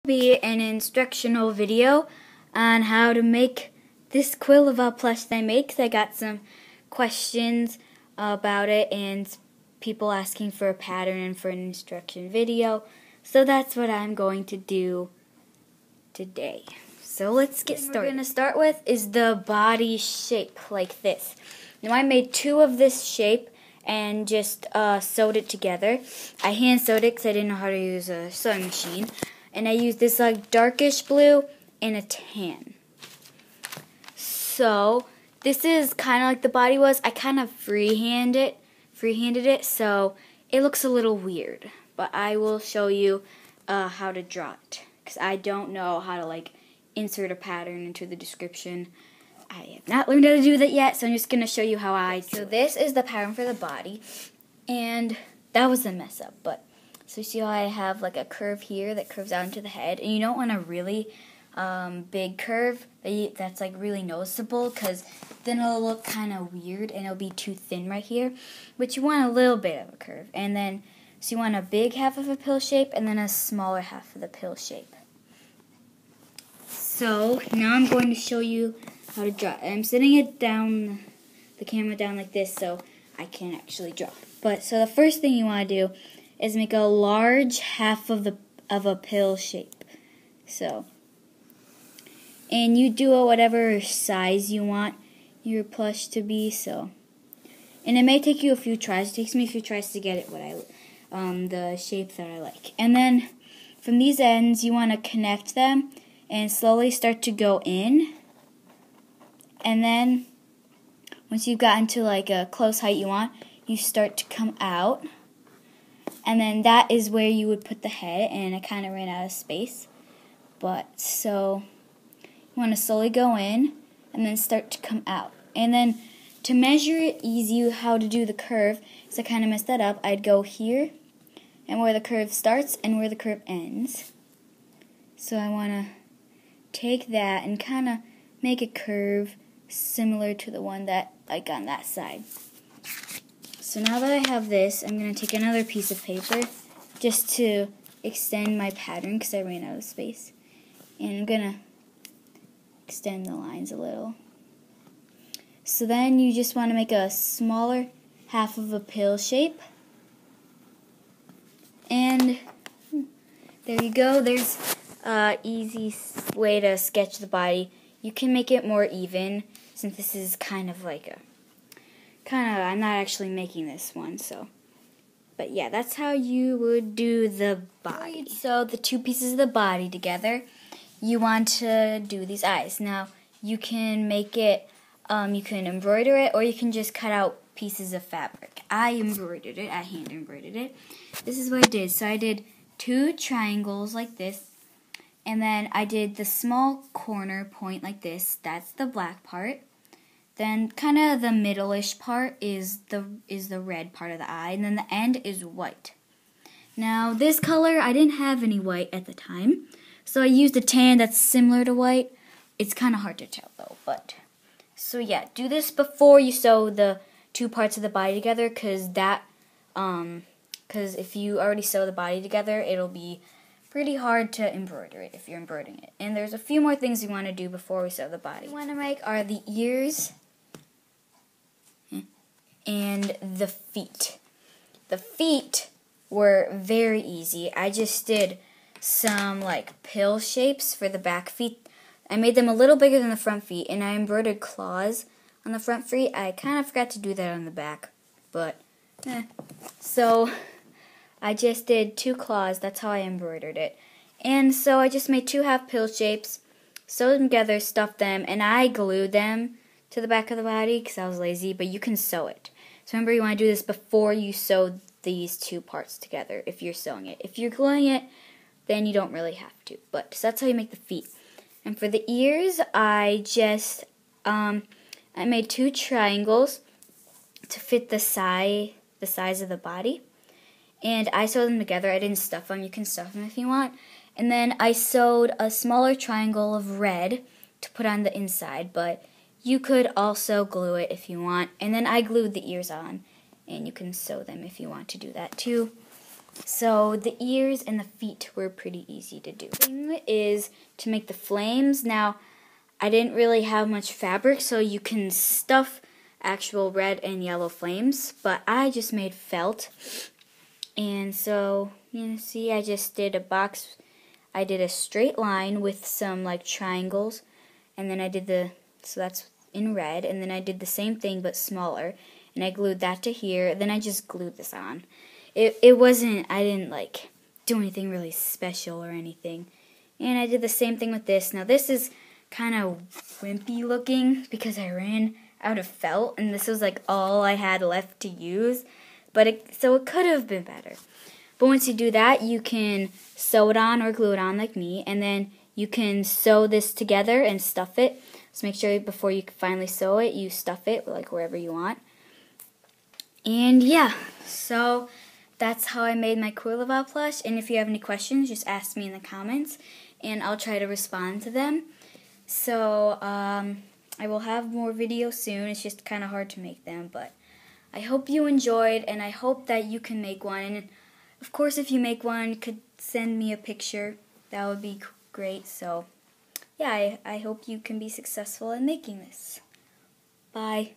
Be an instructional video on how to make this quilava plush that I made, 'cause I got some questions about it and people asking for a pattern and for an instruction video. So that's what I'm going to do today. So let's get started. What we're going to start with is the body shape, like this. Now I made two of this shape and just sewed it together. I hand sewed it because I didn't know how to use a sewing machine. And I used this like darkish blue and a tan. So this is kind of like the body was. I kind of freehanded it, so it looks a little weird. But I will show you how to draw it, because I don't know how to like insert a pattern into the description. I have not learned how to do that yet, so I'm just going to show you how I do it. So this is the pattern for the body, and that was a mess up, but so you see how I have like a curve here that curves out into the head, and you don't want a really big curve that's like really noticeable, because then it'll look kind of weird and it'll be too thin right here. But you want a little bit of a curve, and then so you want a big half of a pill shape and then a smaller half of the pill shape. So now I'm going to show you how to draw. I'm setting it down, the camera down like this, so I can actually draw. But so the first thing you want to do is make a large half of a pill shape. So, and you do it whatever size you want your plush to be. So, and it may take you a few tries. It takes me a few tries to get it the shape that I like. And then from these ends, you want to connect them and slowly start to go in. And then once you've gotten to like a close height you want, you start to come out. And then that is where you would put the head, and I kind of ran out of space. But so you want to slowly go in and then start to come out. And then to measure it easy how to do the curve, so I kind of messed that up, I'd go here and where the curve starts and where the curve ends. So I want to take that and kind of make a curve similar to the one that I got on that side. So now that I have this, I'm going to take another piece of paper just to extend my pattern because I ran out of space. And I'm going to extend the lines a little. So then you just want to make a smaller half of a pill shape. And there you go. There's an easy way to sketch the body. You can make it more even, since this is kind of like a I'm not actually making this one, so. But yeah, that's how you would do the body. So the two pieces of the body together, you want to do these eyes. Now, you can make it, you can embroider it, or you can just cut out pieces of fabric. I embroidered it, I hand embroidered it. This is what I did. So I did two triangles like this, and then I did the small corner point like this. That's the black part. Then kind of the middle-ish part is the red part of the eye, and then the end is white. Now this color, I didn't have any white at the time, so I used a tan that's similar to white. It's kind of hard to tell though, but so yeah, do this before you sew the two parts of the body together, because if you already sew the body together, it'll be pretty hard to embroider it if you're embroidering it. And there's a few more things you want to do before we sew the body. What we want to make are the ears and the feet. The feet were very easy. I just did some like pill shapes for the back feet. I made them a little bigger than the front feet, and I embroidered claws on the front feet. I kind of forgot to do that on the back, but so I just did two claws. That's how I embroidered it. And so I just made two half pill shapes, sewed them together, stuffed them, and I glued them to the back of the body because I was lazy, but you can sew it. So remember, you want to do this before you sew these two parts together if you're sewing it. If you're gluing it, then you don't really have to. But so that's how you make the feet. And for the ears, I just I made two triangles to fit the size of the body. And I sewed them together. I didn't stuff them. You can stuff them if you want. And then I sewed a smaller triangle of red to put on the inside, but you could also glue it if you want. And then I glued the ears on, and you can sew them if you want to do that too. So the ears and the feet were pretty easy to do. The thing is to make the flames. Now, I didn't really have much fabric, so you can stuff actual red and yellow flames, but I just made felt. And so, you see, I just did a box. I did a straight line with some like triangles, and then I did so that's in red, and then I did the same thing but smaller, and I glued that to here. Then I just glued this on. It wasn't, I didn't like do anything really special or anything. And I did the same thing with this. Now this is kind of wimpy looking because I ran out of felt, and this was like all I had left to use. So it could have been better. But once you do that, you can sew it on or glue it on like me, and then you can sew this together and stuff it. So make sure before you finally sew it, you stuff it like wherever you want. And yeah, so that's how I made my quilava plush. And if you have any questions, just ask me in the comments, and I'll try to respond to them. So I will have more videos soon. It's just kind of hard to make them, but I hope you enjoyed, and I hope that you can make one. And of course, if you make one, you could send me a picture. That would be great. So yeah, I hope you can be successful in making this. Bye.